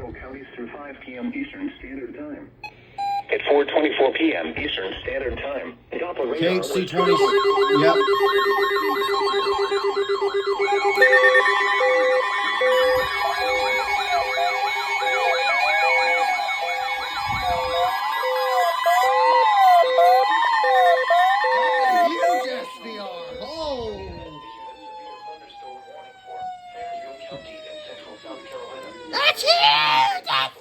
several counties through 5 p.m. Eastern Standard Time. At 4:24 p.m. Eastern Standard Time, Doppler radar KHC27. Yep. Huge SVR. Oh. That's huge SVR.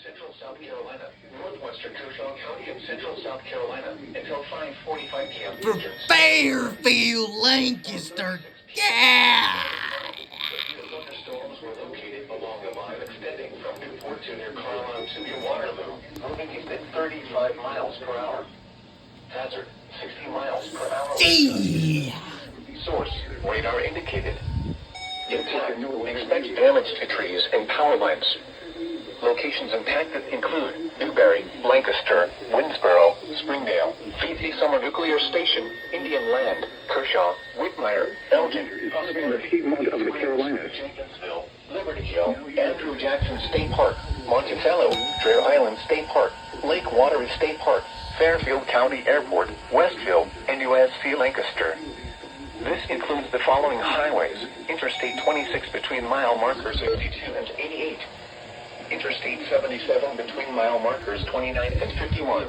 Central South Carolina, northwestern Kershaw County and central South Carolina until 5:45 p.m. For Fairfield, Lancaster. Yeah. Thunderstorms were located along the line extending from Newport to near Carlisle to near Waterloo, moving east at 35 miles per hour. Hazard, 60 miles per hour. Yeah. Source, radar indicated. Impact, expect damage to trees and power lines. Locations impacted include Newberry, Lancaster, Winnsboro, Springdale, Feethy Summer Nuclear Station, Indian Land, Kershaw, Whitmire, Elgin, Possibly in the Piedmont of the Carolinas. Jenkinsville, Liberty Hill, Andrew Jackson State Park, Monticello, Dreher Island State Park, Lake Watery State Park, Fairfield County Airport, Westville, and USC Lancaster. This includes the following highways: Interstate 26 between mile markers 52 and 88. Interstate 77 between mile markers 29 and 51.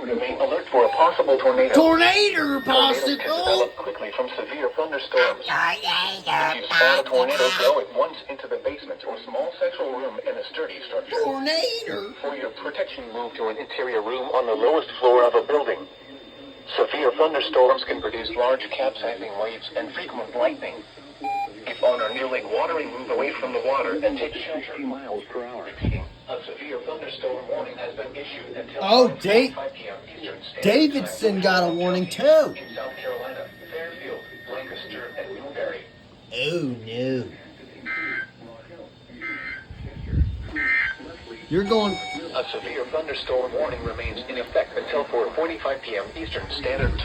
Remain alert for a possible tornado. Tornado Tornadoes can possible. develop quickly from severe thunderstorms. If you spot a tornado, go at once into the basement or small central room in a sturdy structure. Tornado. For your protection, move to an interior room on the lowest floor of a building. Severe thunderstorms can produce large capsizing waves and frequent lightning. If on or near Lake Watery, move away from the water and take shelter. 60 miles per hour. Repeating, a severe thunderstorm warning has been issued until Oh, 5 p.m. Eastern Standard Davidson Time. got a warning too. In South Carolina, Fairfield, Lancaster, and Newberry. Oh no. You're going. A severe thunderstorm warning remains in effect until 4:45 p.m. Eastern Standard Time.